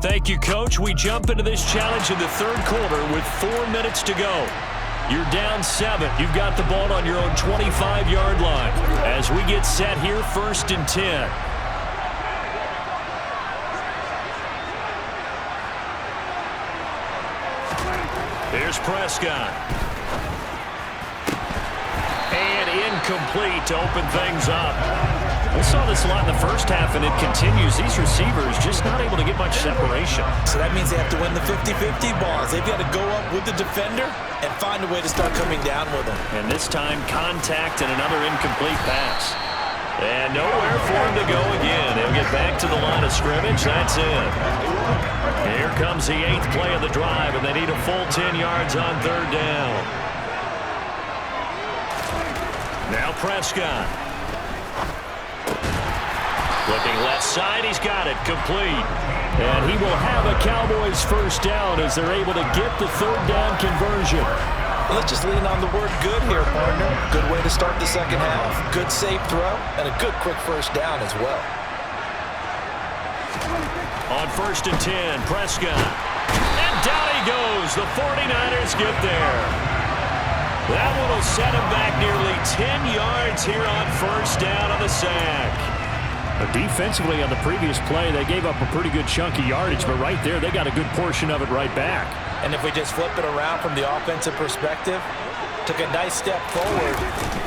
Thank you, Coach. We jump into this challenge in the third quarter with 4 minutes to go. You're down 7. You've got the ball on your own 25-yard line. As we get set here, 1st and 10. Here's Prescott. And incomplete to open things up. We saw this a lot in the first half, and it continues. These receivers just not able to get much separation. So that means they have to win the 50-50 balls. They've got to go up with the defender and find a way to start coming down with them. And this time, contact and another incomplete pass. And nowhere for him to go again. He'll get back to the line of scrimmage. That's it. Here comes the 8th play of the drive, and they need a full 10 yards on 3rd down. Now Prescott. Looking left side, he's got it, complete. And he will have a Cowboys 1st down as they're able to get the 3rd down conversion. Let's just lean on the word good here, partner. Good way to start the second half. Good safe throw, and a good quick 1st down as well. On 1st and 10, Prescott. And down he goes. The 49ers get there. That one will set him back nearly 10 yards here on 1st down on the sack. Defensively on the previous play, they gave up a pretty good chunk of yardage, but right there, they got a good portion of it right back. And if we just flip it around from the offensive perspective, took a nice step forward,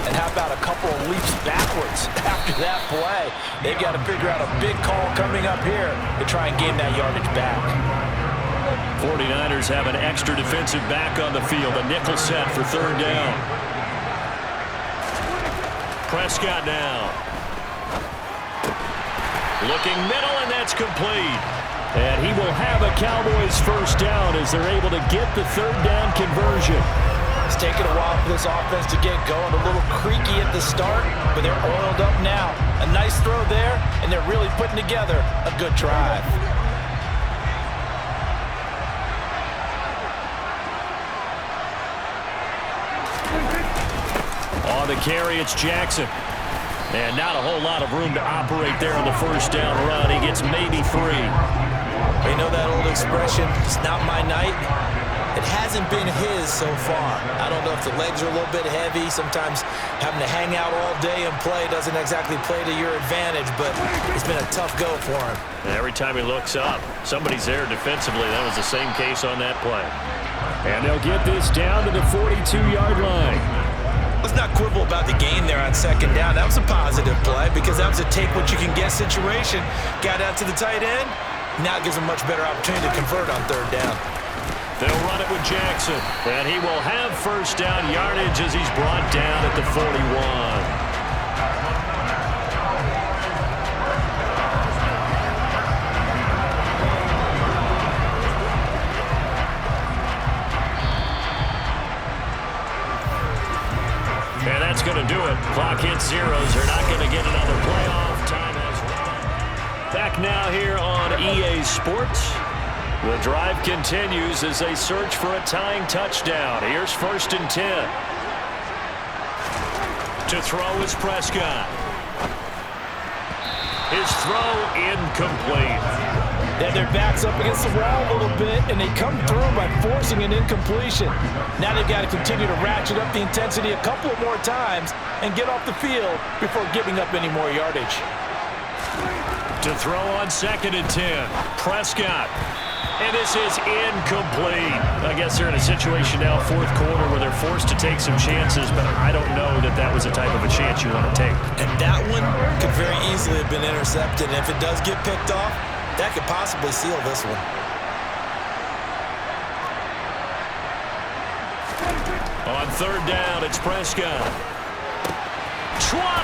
and how about a couple of leaps backwards after that play? They've got to figure out a big call coming up here to try and gain that yardage back. 49ers have an extra defensive back on the field, a nickel set for 3rd down. Prescott now. Looking middle, and that's complete. And he will have a Cowboys 1st down as they're able to get the 3rd down conversion. It's taken a while for this offense to get going. A little creaky at the start, but they're oiled up now. A nice throw there, and they're really putting together a good drive. On the carry, it's Jackson. And not a whole lot of room to operate there on the 1st down run. He gets maybe 3. You know that old expression, it's not my night? It hasn't been his so far. I don't know if the legs are a little bit heavy. Sometimes having to hang out all day and play doesn't exactly play to your advantage, but it's been a tough go for him. And every time he looks up, somebody's there defensively. That was the same case on that play. And they'll get this down to the 42-yard line. Let's not quibble about the gain there on 2nd down. That was a positive play because that was a take-what-you-can-get situation. Got out to the tight end. Now it gives him a much better opportunity to convert on 3rd down. They'll run it with Jackson. And he will have 1st down yardage as he's brought down at the 41. And that's going to do it. Clock hits zeros. They're not going to get another playoff. Time has run. Back now here on EA Sports. The drive continues as they search for a tying touchdown. Here's 1st and 10. To throw is Prescott. His throw incomplete. Yeah, their back's up against the wall a little bit, and they come through by forcing an incompletion. Now they've got to continue to ratchet up the intensity a couple more times and get off the field before giving up any more yardage. To throw on 2nd and 10. Prescott. And this is incomplete. I guess they're in a situation now, 4th quarter, where they're forced to take some chances, but I don't know that that was the type of a chance you want to take. And that one could very easily have been intercepted. And if it does get picked off, that could possibly seal this one. On 3rd down, it's Prescott. 20!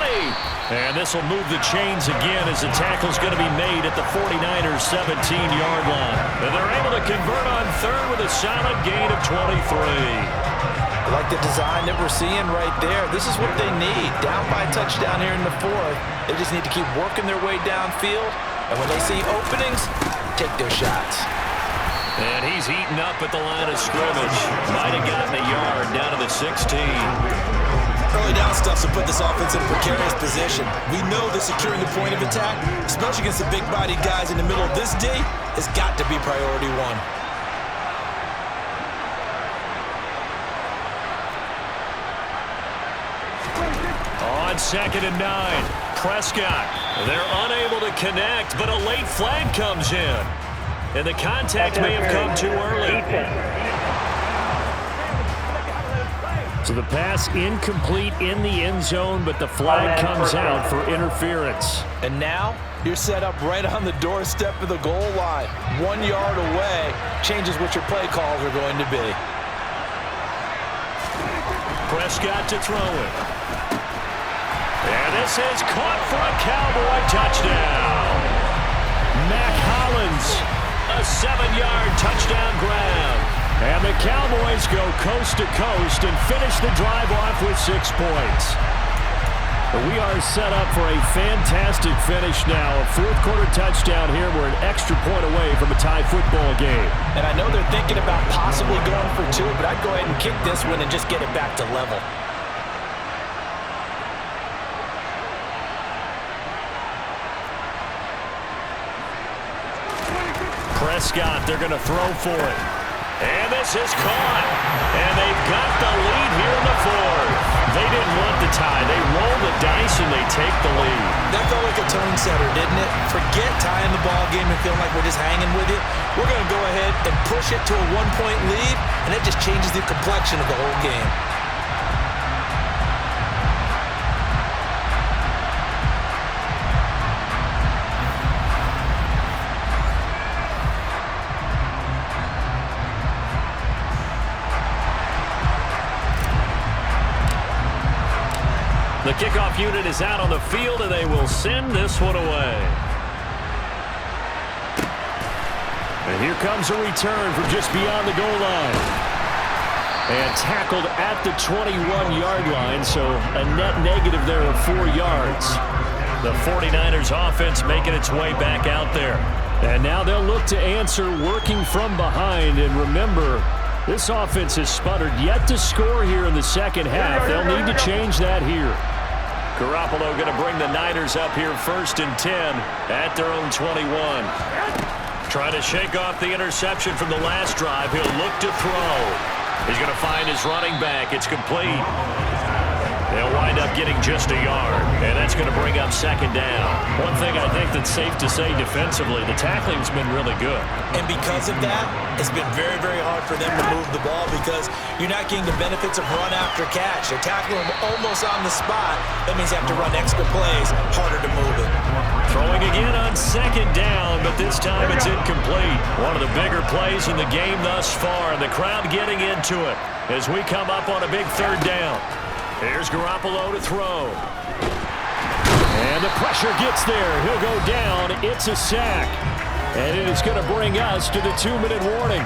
And this will move the chains again as the tackle's going to be made at the 49ers' 17-yard line. And they're able to convert on 3rd with a solid gain of 23. I like the design that we're seeing right there. This is what they need. Down by a touchdown here in the 4th. They just need to keep working their way downfield. And when they see openings, take their shots. And he's eaten up at the line of scrimmage. Might have gotten a yard down to the 16. Early down stuff to put this offense in a precarious position. We know that securing the point of attack, especially against the big-bodied guys in the middle of this D, has got to be priority one. On 2nd and 9, Prescott. They're unable to connect, but a late flag comes in. And the contact may have come too early. So the pass incomplete in the end zone, but the flag comes out for interference. And now you're set up right on the doorstep of the goal line. 1 yard away changes what your play calls are going to be. Prescott to throw it. And this is caught for a Cowboy touchdown. Mac Hollins, a 7-yard touchdown grab. And the Cowboys go coast to coast and finish the drive off with 6 points. We are set up for a fantastic finish now. A fourth-quarter touchdown here. We're an extra point away from a tie football game. And I know they're thinking about possibly going for 2, but I'd go ahead and kick this one and just get it back to level. Prescott, they're going to throw for it. And this is caught. And they've got the lead here in the fourth. They didn't want the tie. They roll the dice and they take the lead. That felt like a tone setter, didn't it? Forget tying the ball game and feeling like we're just hanging with it. We're going to go ahead and push it to a 1-point lead, and it just changes the complexion of the whole game. The kickoff unit is out on the field, and they will send this one away. And here comes a return from just beyond the goal line. And tackled at the 21-yard line, so a net negative there of 4 yards. The 49ers offense making its way back out there. And now they'll look to answer working from behind. And remember, this offense has sputtered yet to score here in the second half. They'll need to change that here. Garoppolo going to bring the Niners up here 1st and 10 at their own 21. Trying to shake off the interception from the last drive. He'll look to throw. He's going to find his running back. It's complete. They'll wind up getting just a yard, and that's going to bring up 2nd down. One thing I think that's safe to say defensively, the tackling's been really good. And because of that, it's been very, very hard for them to move the ball because you're not getting the benefits of run after catch. They're tackling them almost on the spot. That means you have to run extra plays, harder to move it. Throwing again on 2nd down, but this time it's incomplete. One of the bigger plays in the game thus far, and the crowd getting into it as we come up on a big 3rd down. Here's Garoppolo to throw. And the pressure gets there. He'll go down. It's a sack. And it is going to bring us to the 2-minute warning.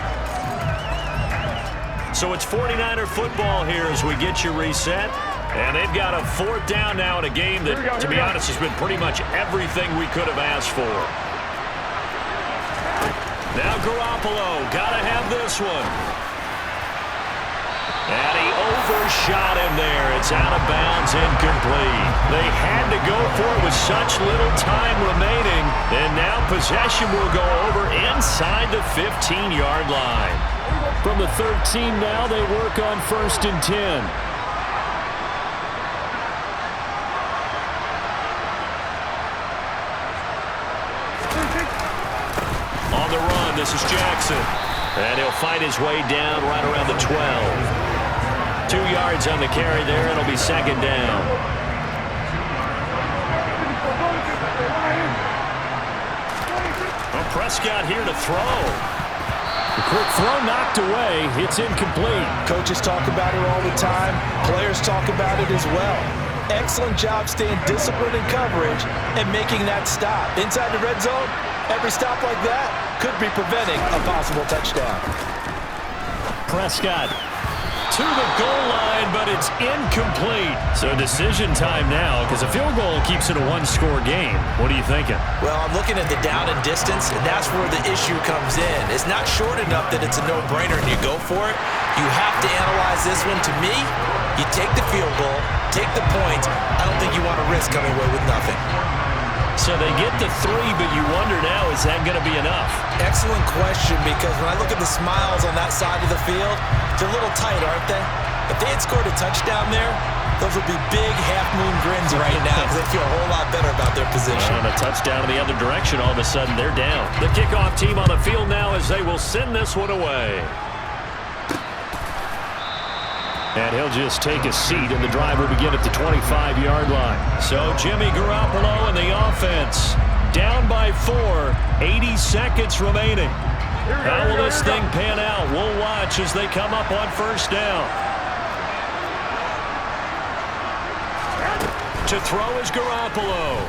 So it's 49er football here as we get you reset. And they've got a 4th down now in a game that, to be honest, has been pretty much everything we could have asked for. Now Garoppolo, got to have this one. And he overshot him there. It's out of bounds, incomplete. They had to go for it with such little time remaining. And now possession will go over inside the 15-yard line. From the 13 now, they work on 1st and 10. On the run, this is Jackson. And he'll fight his way down right around the 12. 2 yards on the carry there. It'll be 2nd down. Well, Prescott here to throw. The quick throw knocked away. It's incomplete. Coaches talk about it all the time. Players talk about it as well. Excellent job staying disciplined in coverage and making that stop. Inside the red zone, every stop like that could be preventing a possible touchdown. Prescott. 2 to the goal line, but it's incomplete. So decision time now, because a field goal keeps it a one-score game. What are you thinking? Well, I'm looking at the down and distance, and that's where the issue comes in. It's not short enough that it's a no-brainer and you go for it. You have to analyze this one. To me, you take the field goal, take the point. I don't think you want to risk coming away with nothing. So they get the 3, but you wonder now, is that going to be enough? Excellent question, because when I look at the smiles on that side of the field, they're a little tight, aren't they? If they had scored a touchdown there, those would be big half-moon grins right now because they feel a whole lot better about their position. On a touchdown in the other direction, all of a sudden they're down. The kickoff team on the field now as they will send this one away. And he'll just take a seat, and the drive will begin at the 25-yard line. So Jimmy Garoppolo and the offense down by 4, 80 seconds remaining. How will this thing pan out? We'll watch as they come up on first down. To throw is Garoppolo.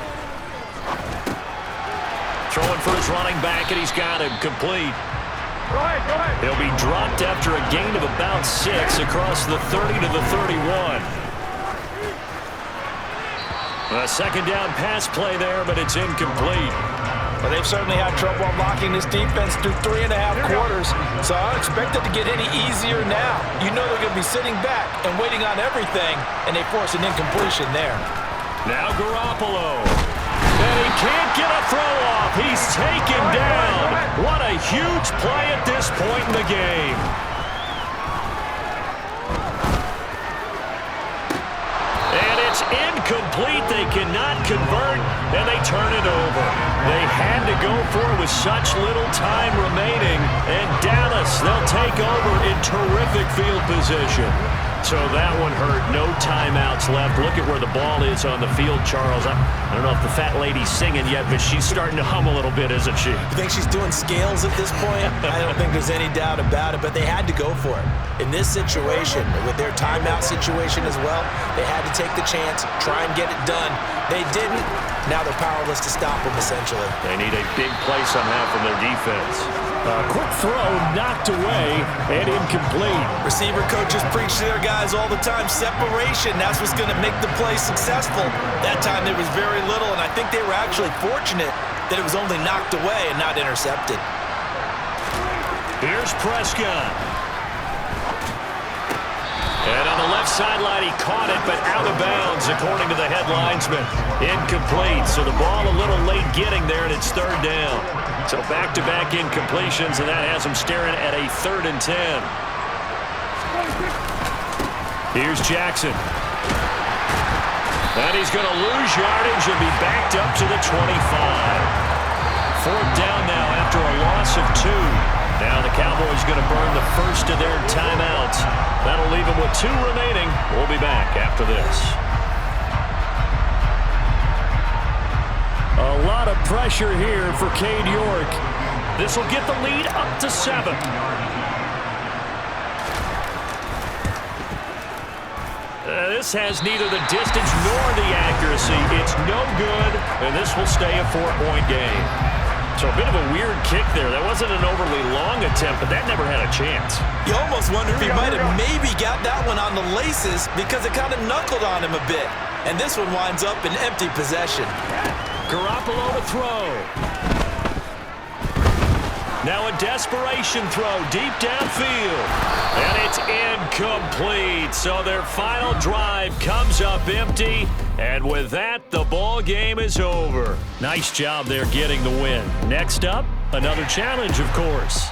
Throwing for his running back, and he's got him complete. Go ahead. He'll be dropped after a gain of about 6 across the 30 to the 31. A second down pass play there, but it's incomplete. Well, they've certainly had trouble unlocking this defense through 3.5 quarters, so I don't expect it to get any easier now. You know they're going to be sitting back and waiting on everything, and they force an incompletion there. Now Garoppolo. And he can't get a throw off. He's taken down. What a huge play at this point in the game. And it's incomplete. They cannot convert, and they turn it over. They had to go for it with such little time remaining. And Dallas, they'll take over in terrific field position. So that one hurt. No timeouts left. Look at where the ball is on the field, Charles. I don't know if the fat lady's singing yet, but she's starting to hum a little bit, isn't she? You think she's doing scales at this point? I don't think there's any doubt about it, but they had to go for it. In this situation, with their timeout situation as well, they had to take the chance, try and get it done. They didn't. Now they're powerless to stop them, essentially. They need a big play somehow from their defense. A quick throw knocked away and incomplete. Receiver coaches preach to their guys all the time. Separation, that's what's going to make the play successful. That time there was very little, and I think they were actually fortunate that it was only knocked away and not intercepted. Here's Prescott. And on the left sideline, he caught it, but out of bounds, according to the head linesman. Incomplete, so the ball a little late getting there, and it's third down. So back-to-back incompletions, and that has him staring at a 3rd and 10. Here's Jackson. And he's going to lose yardage and be backed up to the 25. 4th down now after a loss of 2. Now the Cowboys going to burn the first of their timeouts. That'll leave them with 2 remaining. We'll be back after this. A lot of pressure here for Cade York. This will get the lead up to 7. This has neither the distance nor the accuracy. It's no good, and this will stay a 4-point game. So a bit of a weird kick there. That wasn't an overly long attempt, but that never had a chance. You almost wonder if he might have maybe got that one on the laces because it kind of knuckled on him a bit. And this one winds up in empty possession. Garoppolo to throw. Now a desperation throw deep downfield. And it's incomplete. So their final drive comes up empty. And with that, the ball game is over. Nice job there getting the win. Next up, another challenge, of course.